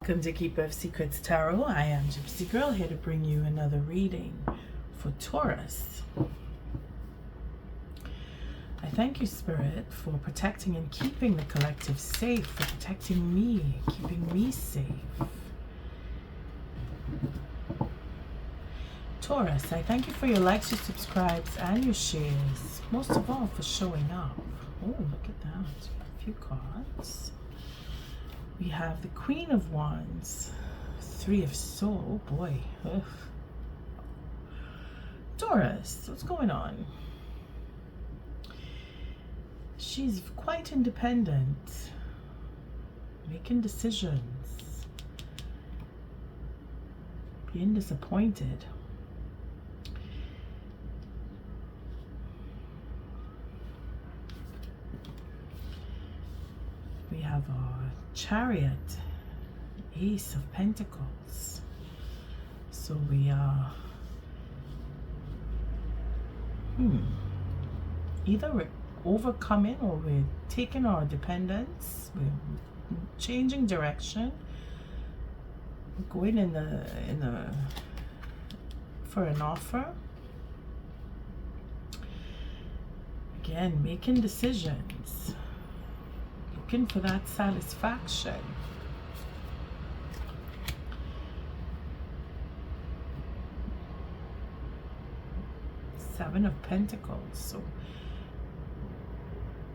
Welcome to Keeper of Secrets Tarot. I am Gypsy Girl, here to bring you another reading for Taurus. I thank you, Spirit, for protecting and keeping the collective safe, for protecting me, keeping me safe. Taurus, I thank you for your likes, your subscribes, and your shares. Most of all, for showing up. Oh, look at that. A few cards. We have the Queen of Wands, Three of Swords. Oh boy. Ugh. Taurus, what's going on? She's quite independent, making decisions, being disappointed. We have our Chariot, Ace of Pentacles. So we are either we're overcoming or we're taking our dependence, we're changing direction, going in the for an offer. Again, making decisions, looking for that satisfaction. Seven of Pentacles. So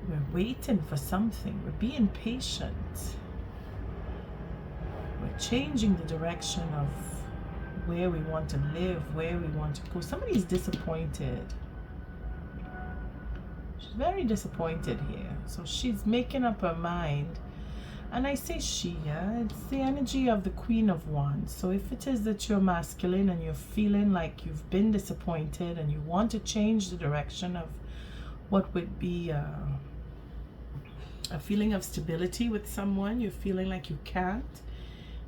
we're waiting for something. We're being patient. We're changing the direction of where we want to live, where we want to go. Somebody's disappointed. Very disappointed here, so she's making up her mind. And I say she, yeah, it's the energy of the Queen of Wands. So if it is that you're masculine and you're feeling like you've been disappointed and you want to change the direction of what would be a feeling of stability with someone, you're feeling like you can't,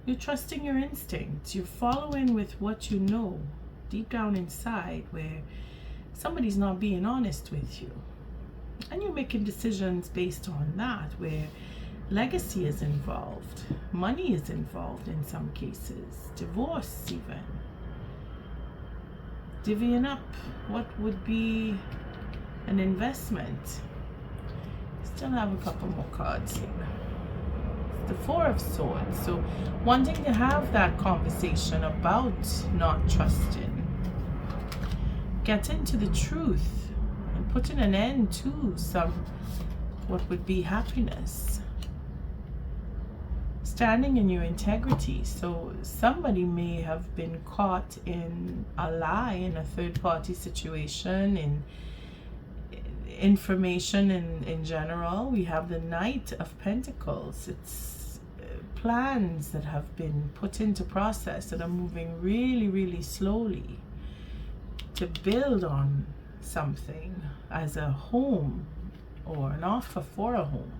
you're trusting your instincts, you're following with what you know deep down inside, where somebody's not being honest with you. And you're making decisions based on that, where legacy is involved, money is involved in some cases, divorce even. Divvying up what would be an investment. Still have a couple more cards here. It's the Four of Swords. So wanting to have that conversation about not trusting. Getting to the truth. Putting an end to some what would be happiness. Standing in your integrity. So somebody may have been caught in a lie, in a third-party situation, in information in general. We have the Knight of Pentacles. It's plans that have been put into process that are moving really, really slowly to build on something as a home or an offer for a home.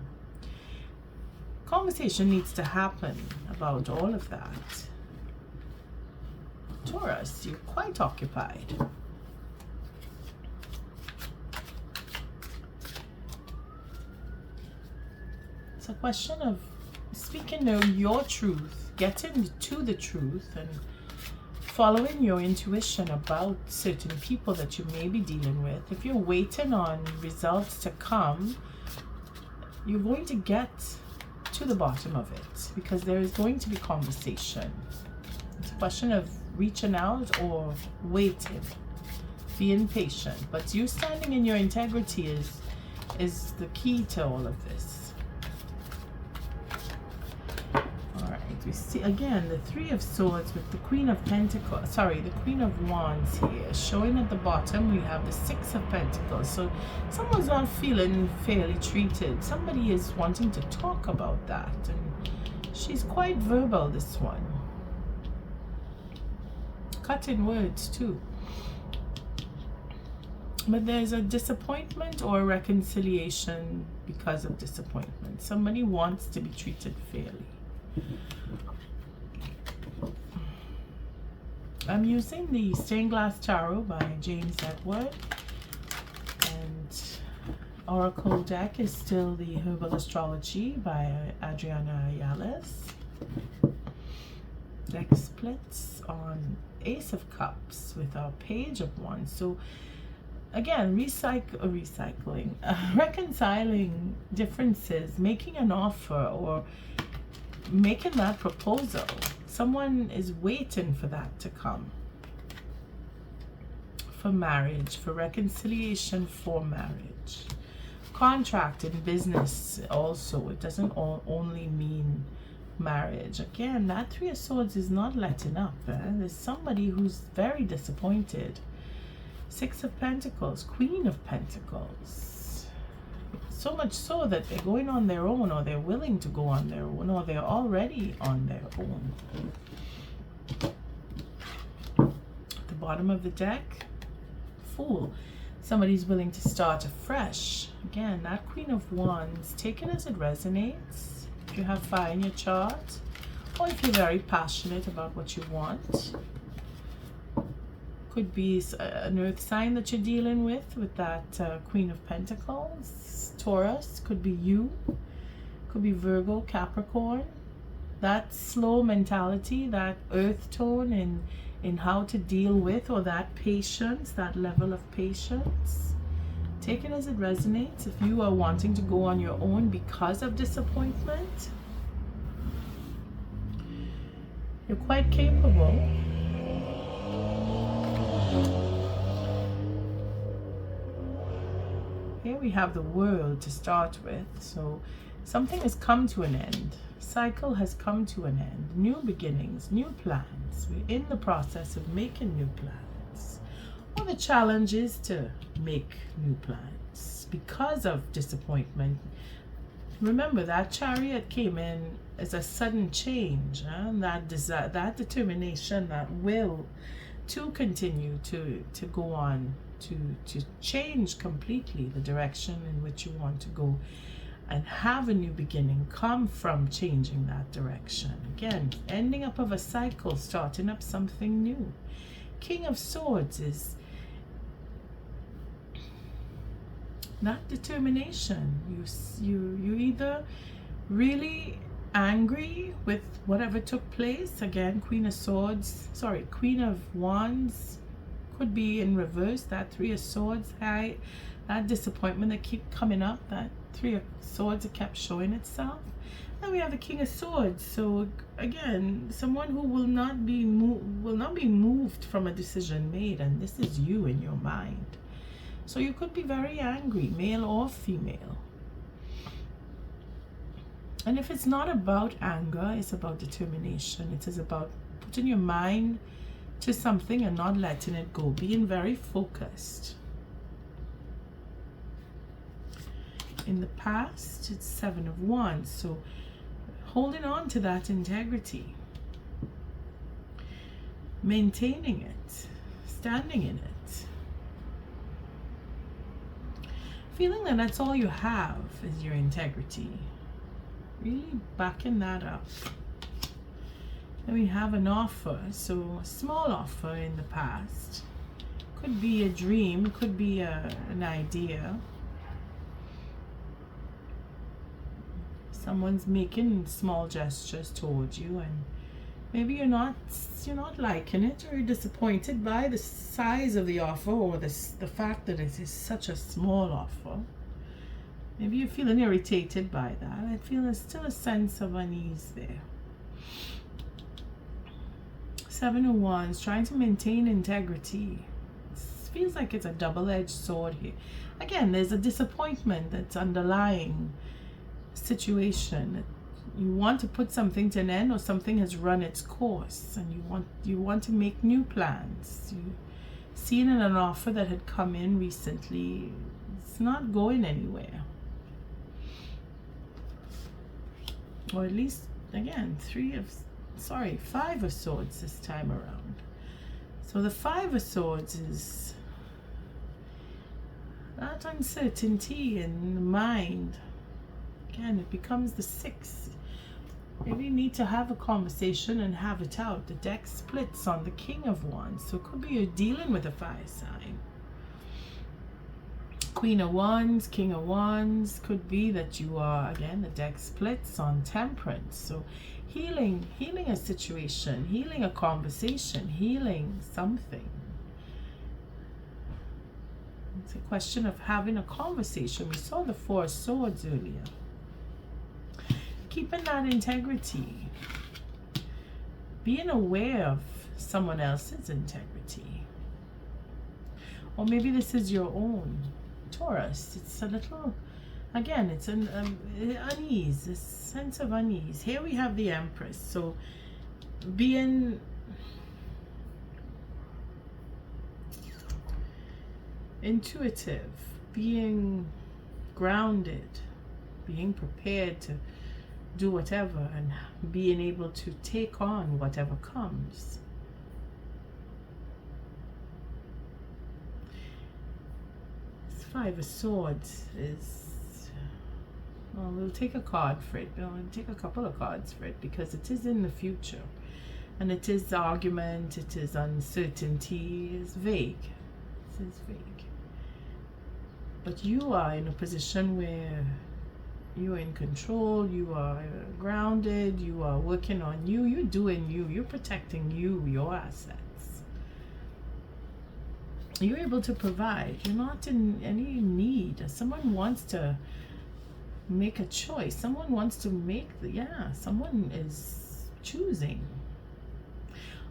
Conversation needs to happen about all of that. Taurus, you're quite occupied. It's a question of speaking your truth, getting to the truth, and following your intuition about certain people that you may be dealing with. If you're waiting on results to come, you're going to get to the bottom of it, because there is going to be conversation. It's a question of reaching out or waiting, being patient. But you standing in your integrity is the key to all of this. We see again the Three of Swords with the Queen of Pentacles, the Queen of Wands here. Showing at the bottom we have the Six of Pentacles. So someone's not feeling fairly treated. Somebody is wanting to talk about that, and she's quite verbal, this one. Cutting words too. But there's a disappointment or a reconciliation because of disappointment. Somebody wants to be treated fairly. I'm using the Stained Glass Tarot by James Edward, and Oracle deck is still the Herbal Astrology by Adriana Ayales. Deck splits on Ace of Cups with our Page of Wands. So again, recycling, reconciling differences, making an offer or making that proposal. Someone is waiting for that to come. For marriage, for reconciliation, for marriage. Contract in business also. It doesn't only mean marriage. Again, that Three of Swords is not letting up. There's somebody who's very disappointed. Six of Pentacles, Queen of Pentacles. So much so that they're going on their own, or they're willing to go on their own, or they're already on their own. At the bottom of the deck, Fool. Somebody's willing to start afresh. Again, that Queen of Wands, take it as it resonates. If you have fire in your chart, or if you're very passionate about what you want. Could be an earth sign that you're dealing with that Queen of Pentacles. Taurus, could be you. Could be Virgo, Capricorn. That slow mentality, that earth tone in how to deal with, or that patience, that level of patience. Take it as it resonates. If you are wanting to go on your own because of disappointment, you're quite capable. Here we have the World to start with. So something has come to an end. Cycle has come to an end. New beginnings, new plans. We're in the process of making new plans. Well, the challenge is to make new plans because of disappointment. Remember, that Chariot came in as a sudden change, and that desire, that determination, that will to continue to go on, to change completely the direction in which you want to go and have a new beginning come from changing that direction. Again, ending up of a cycle, starting up something new. King of Swords is that determination. You either really angry with whatever took place. Again, Queen of Wands could be in reverse. That Three of Swords, that disappointment that keep coming up, that Three of Swords that kept showing itself. Then we have the King of Swords. So again, someone who will not be moved from a decision made, and this is you in your mind. So you could be very angry, male or female. And if it's not about anger, it's about determination. It is about putting your mind to something and not letting it go, being very focused. In the past, it's Seven of Wands, so holding on to that integrity, maintaining it, standing in it, feeling that that's all you have is your integrity, really backing that up. Then we have an offer, so a small offer in the past. Could be a dream, could be an idea. Someone's making small gestures towards you, and maybe you're not liking it, or you're disappointed by the size of the offer, or the fact that it is such a small offer. Maybe you're feeling irritated by that. I feel there's still a sense of unease there. Seven of Wands, trying to maintain integrity. It feels like it's a double-edged sword here. Again, there's a disappointment that's underlying situation. You want to put something to an end, or something has run its course, and you want to make new plans. You seen in an offer that had come in recently, it's not going anywhere. Or at least, again, Five of Swords this time around. So the Five of Swords is that uncertainty in the mind. Again, it becomes the Six. Maybe you need to have a conversation and have it out. The deck splits on the King of Wands. So it could be you're dealing with a fire sign. Queen of Wands, King of Wands. Could be that you are, again, the deck splits on Temperance. So healing a situation, healing a conversation, healing something. It's a question of having a conversation. We saw the Four of Swords earlier. Keeping that integrity. Being aware of someone else's integrity. Or maybe this is your own. Taurus, it's a little, again, it's an unease, this sense of unease. Here we have the Empress. So being intuitive, being grounded, being prepared to do whatever, and being able to take on whatever comes. This Five of Swords is, well, we'll take a card for it. We'll take a couple of cards for it because it is in the future. And it is argument, it is uncertainty, it's vague. This is vague. But you are in a position where you are in control, you are grounded, you are working on you, you're doing you, you're protecting you, your assets. You're able to provide, you're not in any need. Someone wants to make a choice, someone wants to make someone is choosing.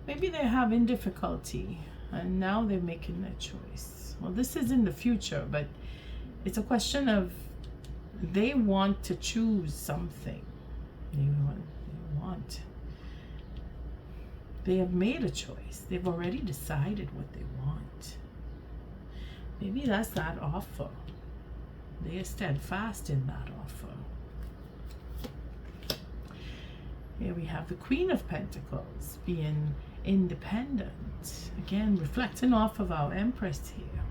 Maybe they're having difficulty and now they're making their choice. Well, this is in the future, but it's a question of they want to choose something. They have made a choice. They've already decided what they want. Maybe that's that offer. They are steadfast in that offer. Here we have the Queen of Pentacles, being independent. Again, reflecting off of our Empress here.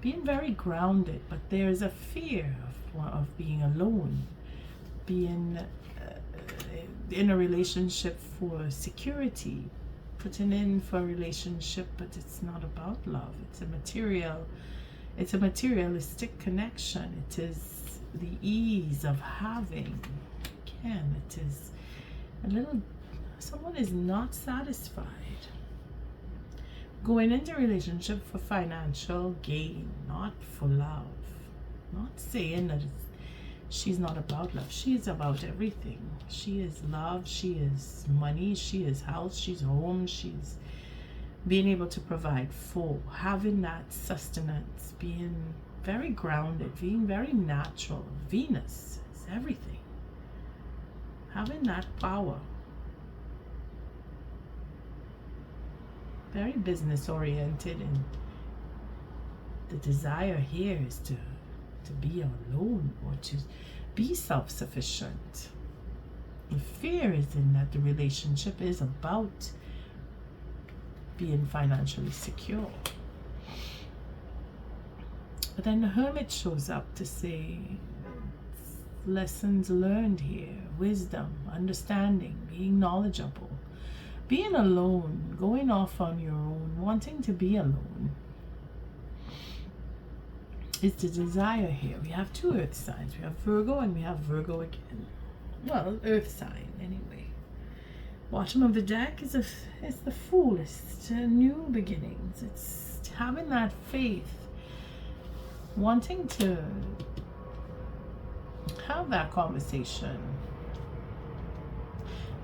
Being very grounded, but there is a fear of being alone, being in a relationship for security, putting in for a relationship, but it's not about love. It's a materialistic connection. It is the ease of having. Again, it is a little, someone is not satisfied. Going into a relationship for financial gain, not for love. Not saying that she's not about love. She is about everything. She is love, she is money, she is house, she's home, she's being able to provide for, having that sustenance, being very grounded, being very natural. Venus is everything. Having that power. Very business oriented, and the desire here is to be alone or to be self-sufficient. The fear is in that the relationship is about being financially secure. But then the Hermit shows up to say lessons learned here, wisdom, understanding, being knowledgeable. Being alone, going off on your own, wanting to be alone, is the desire here. We have two earth signs. We have Virgo and we have Virgo again. Well, earth sign anyway. Bottom of the deck is the Fool. It's new beginnings. It's having that faith, wanting to have that conversation.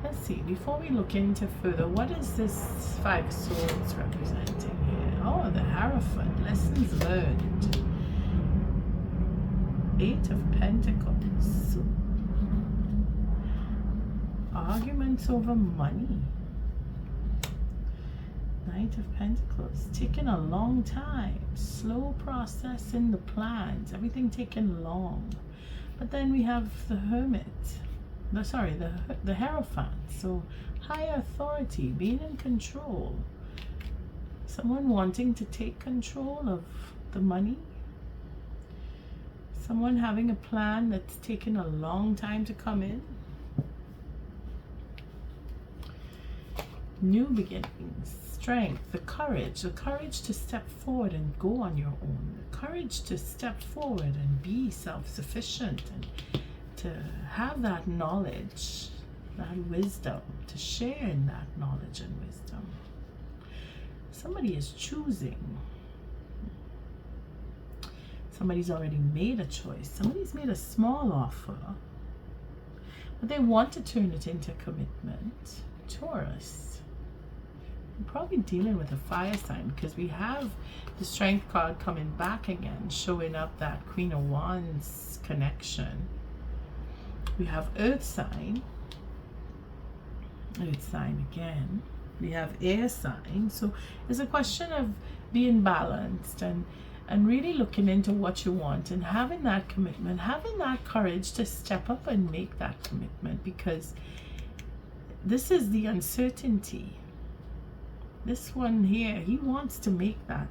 Let's see, before we look into further, what is this Five of Swords representing here? Oh, the Hierophant, lessons learned. Eight of Pentacles. Arguments over money. Knight of Pentacles, taking a long time. Slow process in the plans, everything taking long. But then we have the Hermit. The Hierophant. So higher authority, being in control. Someone wanting to take control of the money. Someone having a plan that's taken a long time to come in. New beginnings. strength, the courage to step forward and go on your own, the courage to step forward and be self-sufficient and to have that knowledge, that wisdom, to share in that knowledge and wisdom. Somebody is choosing. Somebody's already made a choice. Somebody's made a small offer, but they want to turn it into commitment. Taurus, you're probably dealing with a fire sign, because we have the Strength card coming back again, showing up that Queen of Wands connection. We have Earth sign again. We have air sign. So it's a question of being balanced and really looking into what you want and having that commitment, having that courage to step up and make that commitment, because this is the uncertainty. This one here, he wants to make that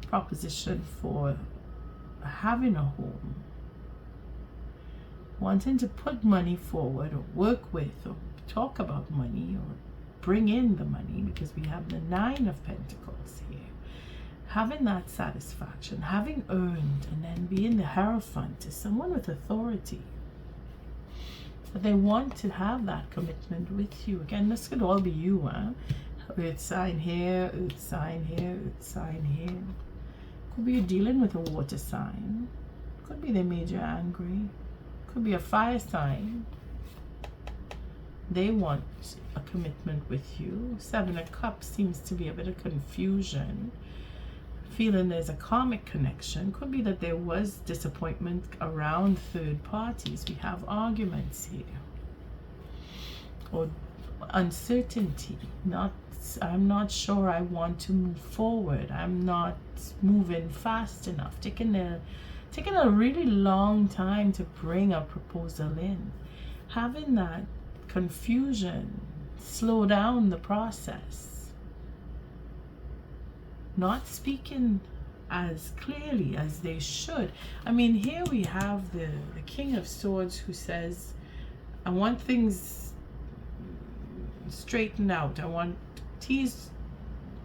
proposition for having a home, wanting to put money forward or work with or talk about money or bring in the money, because we have the Nine of Pentacles here. Having that satisfaction, having earned, and then being the Hierophant is someone with authority. But they want to have that commitment with you. Again, this could all be you, huh? Earth sign here, Earth sign here, Earth sign here. Could be you dealing with a water sign. Could be they made you angry. Could be a fire sign. They want a commitment with you. Seven of Cups seems to be a bit of confusion. Feeling there's a karmic connection. Could be that there was disappointment around third parties. We have arguments here. Or uncertainty. I'm not sure I want to move forward. I'm not moving fast enough. Taking a really long time to bring a proposal in. Having that confusion slow down the process. Not speaking as clearly as they should. I mean, here we have the King of Swords who says, I want things straightened out. I want T's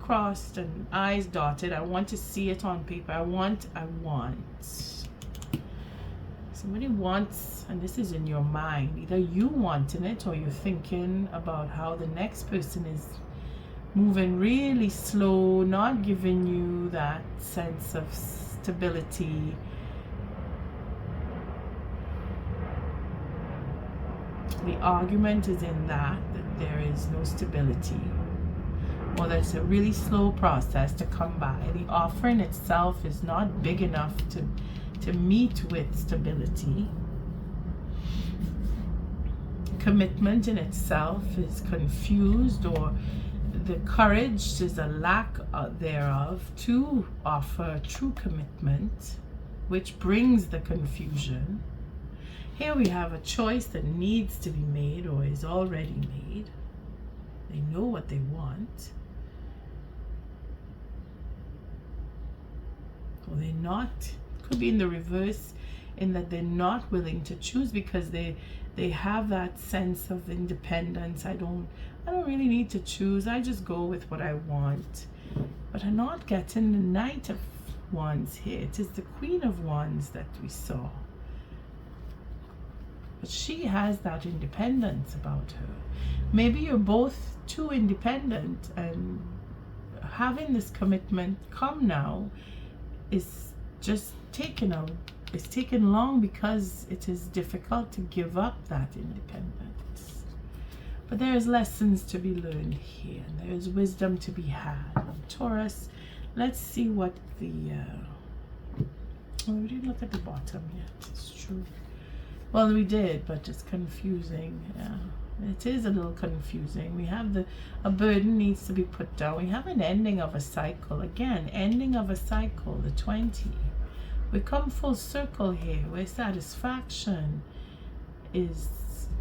crossed and I's dotted. I want to see it on paper. I want. Somebody wants, and this is in your mind, either you wanting it or you're thinking about how the next person is moving really slow, not giving you that sense of stability. The argument is in that there is no stability, or there's a really slow process to come by. The offer in itself is not big enough to meet with stability. Commitment in itself is confused, or the courage is a lack thereof to offer true commitment, which brings the confusion. Here we have a choice that needs to be made or is already made. They know what they want. Or they're not. Could be in the reverse, in that they're not willing to choose because they have that sense of independence. I don't really need to choose. I just go with what I want. But I'm not getting the Knight of Wands here. It is the Queen of Wands that we saw. But she has that independence about her. Maybe you're both too independent, and having this commitment come now is just taking long because it is difficult to give up that independence. But there is lessons to be learned here, and there is wisdom to be had. Taurus, let's see what the we didn't look at the bottom yet. It's true. Well, we did, but it's confusing. Yeah, it is a little confusing. We have a burden needs to be put down. We have an ending of a cycle. Again, ending of a cycle, the 20. We come full circle here, where satisfaction is,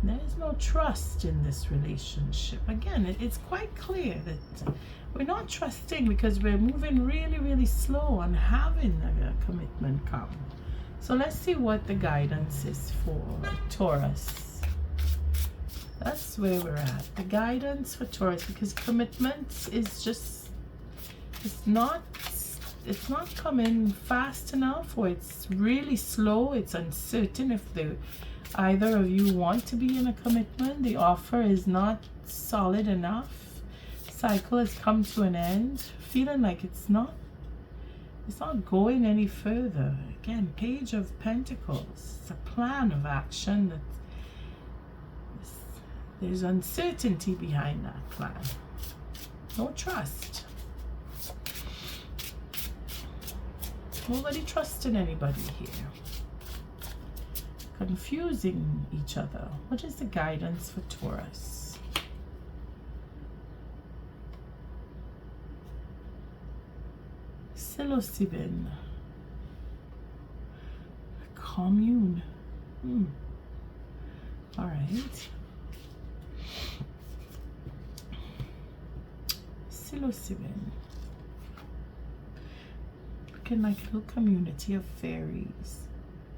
there is no trust in this relationship. Again, it's quite clear that we're not trusting because we're moving really, really slow on having a commitment come. So let's see what the guidance is for Taurus. That's where we're at. The guidance for Taurus, because commitment is just, it's not coming fast enough, or it's really slow. It's uncertain if either of you want to be in a commitment. The offer is not solid enough. Cycle has come to an end, feeling like it's not going any further. Again, Page of Pentacles. It's a plan of action that there's uncertainty behind that plan. No trust. Nobody trusting anybody here. Confusing each other. What is the guidance for Taurus? Psilocybin. Commune. All right. Psilocybin. Looking like a little community of fairies.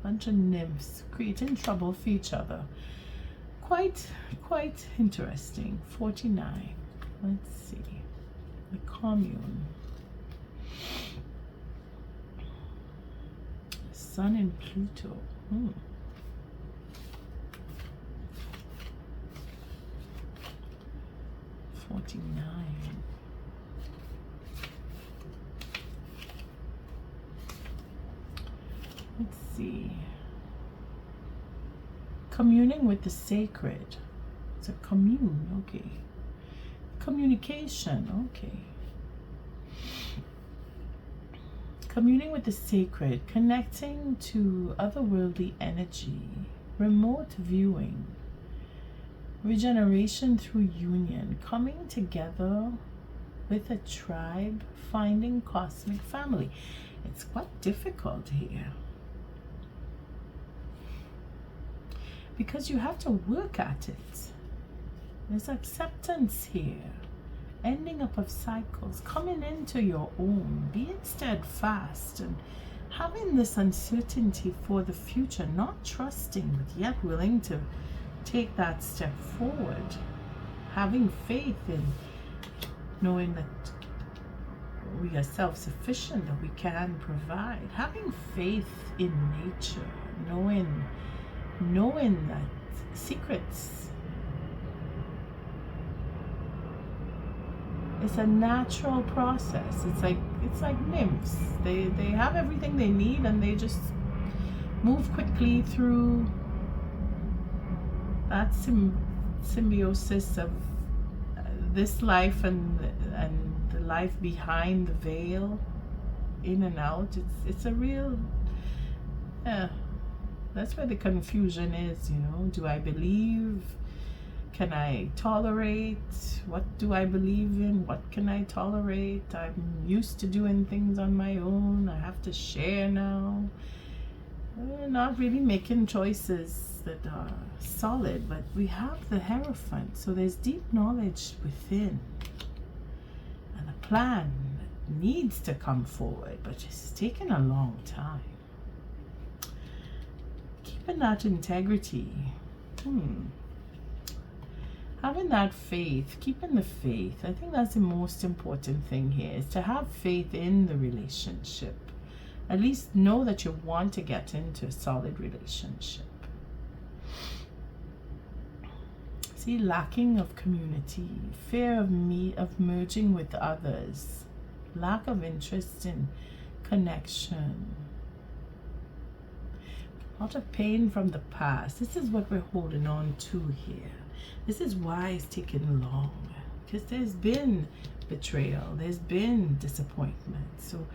Bunch of nymphs creating trouble for each other. Quite interesting. 49. Let's see. The commune. Sun and Pluto. 49. Let's see. Communing with the sacred. It's a commune, okay. Communication, okay. Communing with the sacred, connecting to otherworldly energy, remote viewing, regeneration through union, coming together with a tribe, finding cosmic family. It's quite difficult here, because you have to work at it. There's acceptance here, ending up of cycles, coming into your own, being steadfast and having this uncertainty for the future, not trusting but yet willing to take that step forward, having faith in knowing that we are self-sufficient, that we can provide, having faith in nature, knowing that secrets, it's a natural process. It's like nymphs. They have everything they need, and they just move quickly through that symbiosis of this life and the life behind the veil, in and out. It's a real, that's where the confusion is, Do I believe? Can I tolerate? What do I believe in? What can I tolerate? I'm used to doing things on my own. I have to share now. Not really making choices that are solid, but we have the Hierophant, so there's deep knowledge within, and a plan that needs to come forward, but it's taken a long time. Keeping that integrity, having that faith, keeping the faith. I think that's the most important thing here, is to have faith in the relationship. At least know that you want to get into a solid relationship. See, lacking of community, fear of merging with others, lack of interest in connection, a lot of pain from the past. This is what we're holding on to here. This is why it's taken long, because there's been betrayal, there's been disappointment. So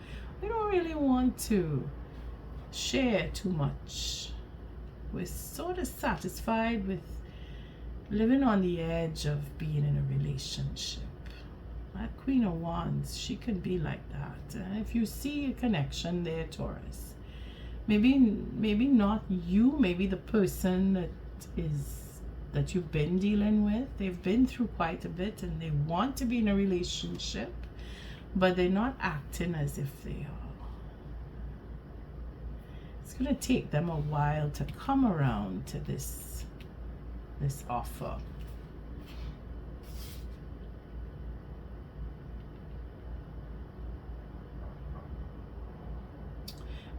we don't really want to share too much. We're sort of satisfied with living on the edge of being in a relationship. That Queen of Wands, she could be like that. If you see a connection there, Taurus, maybe not you, maybe the person that you've been dealing with, they've been through quite a bit and they want to be in a relationship, but they're not acting as if they are. It's going to take them a while to come around to this offer.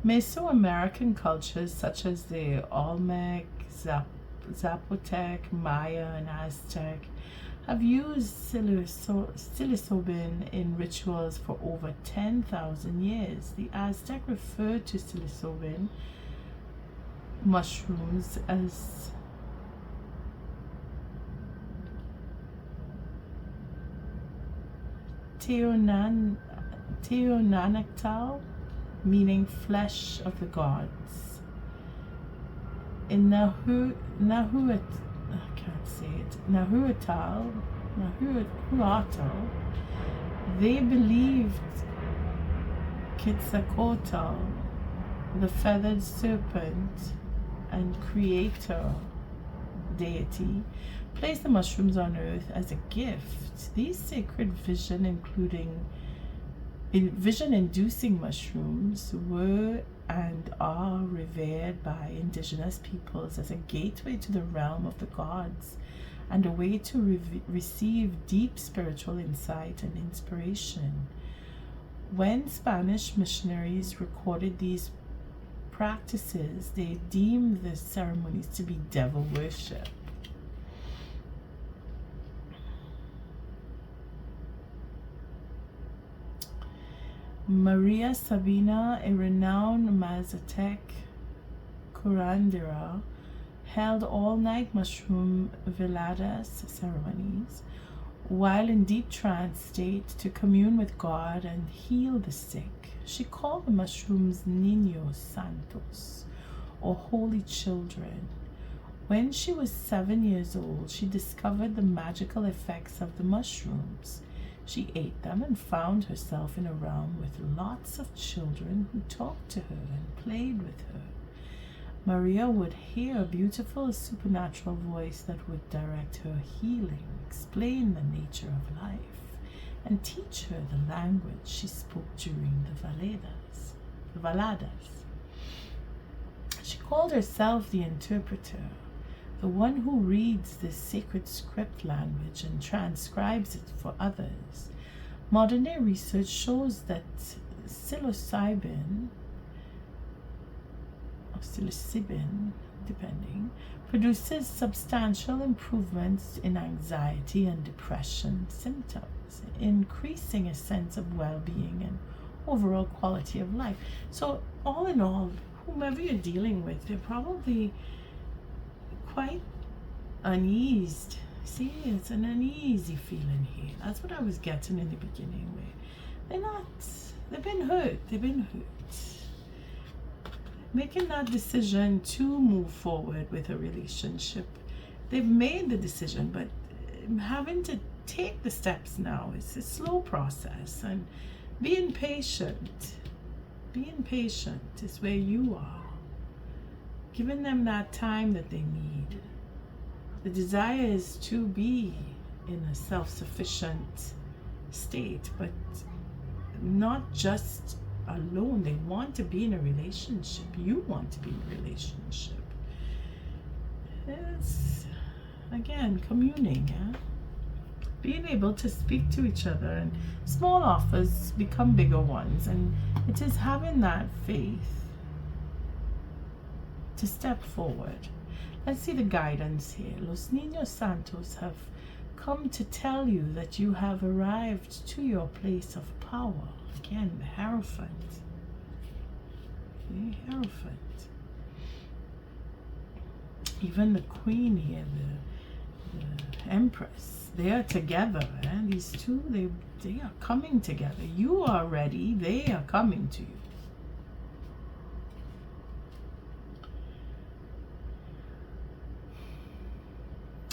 Mesoamerican cultures such as the Olmec, Zapotec, Maya, and Aztec have used psilocybin in rituals for over 10,000 years. The Aztec referred to psilocybin mushrooms as Teonanactal, meaning flesh of the gods. In Nahuatl, they believed Quetzalcoatl, the feathered serpent and creator deity, placed the mushrooms on earth as a gift. These sacred vision-inducing mushrooms were and are revered by indigenous peoples as a gateway to the realm of the gods and a way to receive deep spiritual insight and inspiration. When Spanish missionaries recorded these practices, they deemed the ceremonies to be devil worship. Maria Sabina, a renowned Mazatec curandera, held all-night mushroom veladas ceremonies while in deep trance state to commune with God and heal the sick. She called the mushrooms Niños Santos, or holy children. When she was 7 years old, she discovered the magical effects of the mushrooms. She ate them and found herself in a realm with lots of children who talked to her and played with her. Maria would hear a beautiful supernatural voice that would direct her healing, explain the nature of life, and teach her the language she spoke during the Valadas. She called herself the interpreter, the one who reads this sacred script language and transcribes it for others. Modern day research shows that psilocybin, depending, produces substantial improvements in anxiety and depression symptoms, increasing a sense of well-being and overall quality of life. So all in all, whomever you're dealing with, they're probably quite uneased. See, it's an uneasy feeling here. That's what I was getting in the beginning with. They've been hurt. Making that decision to move forward with a relationship. They've made the decision, but having to take the steps now, it's a slow process, and being patient is where you are. Giving them that time that they need. The desire is to be in a self-sufficient state, but not just alone. They want to be in a relationship. You want to be in a relationship. It's, again, communing, yeah? Being able to speak to each other, and small offers become bigger ones, and it is having that faith to step forward. Let's see the guidance here. Los Niños Santos have come to tell you that you have arrived to your place of power. Again, the Hierophant. Okay, Hierophant. Even the Queen here, the Empress, they are together. These two, they are coming together. You are ready. They are coming to you.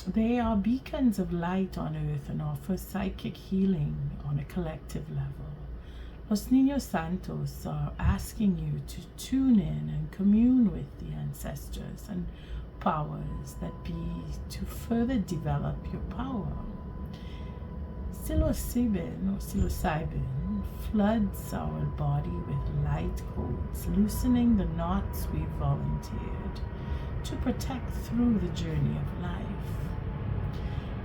They are beacons of light on earth and offer psychic healing on a collective level. Los Niños Santos are asking you to tune in and commune with the ancestors and powers that be to further develop your power. Psilocybin floods our body with light codes, loosening the knots we volunteered to protect through the journey of life.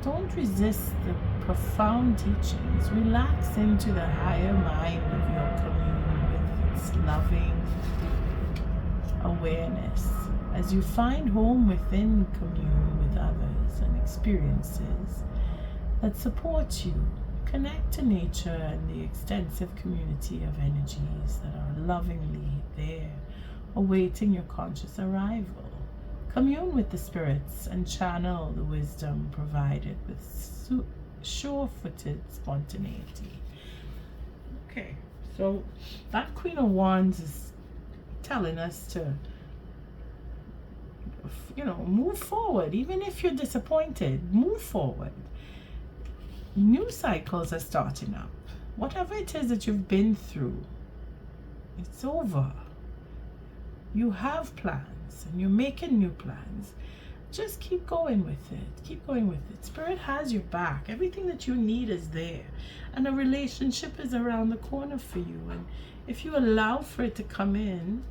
Don't resist the profound teachings. Relax into the higher mind of your commune with its loving, awareness as you find home within, commune with others and experiences that support you. Connect to nature and the extensive community of energies that are lovingly there, awaiting your conscious arrival. Commune with the spirits and channel the wisdom provided with sure-footed spontaneity. Okay, so that Queen of Wands is telling us to, move forward. Even if you're disappointed, move forward. New cycles are starting up. Whatever it is that you've been through, it's over. You have plans and you're making new plans. Just keep going with it. Keep going with it. Spirit has your back. Everything that you need is there. And a relationship is around the corner for you. And if you allow for it to come in,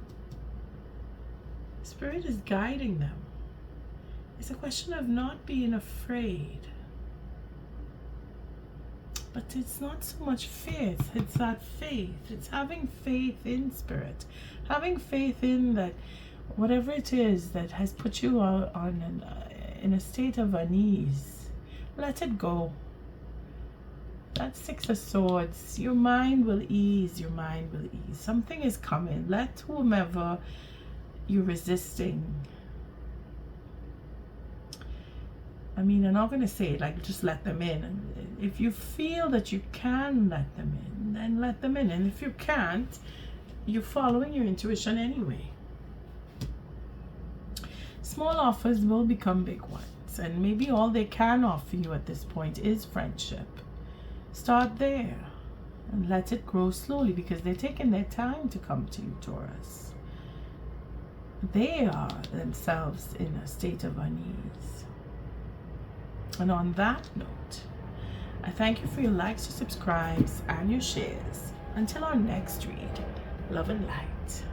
Spirit is guiding them. It's a question of not being afraid. But it's not so much fear, it's that faith. It's having faith in Spirit. Having faith in that whatever it is that has put you in a state of unease, let it go. That Six of Swords, your mind will ease, your mind will ease. Something is coming. Let whomever you're resisting, I'm not going to say it like just let them in. And if you feel that you can let them in, then let them in. And if you can't, you're following your intuition anyway. Small offers will become big ones. And maybe all they can offer you at this point is friendship. Start there and let it grow slowly, because they're taking their time to come to you, Taurus. They are themselves in a state of unease. And on that note, I thank you for your likes, your subscribes, and your shares. Until our next read, love and light.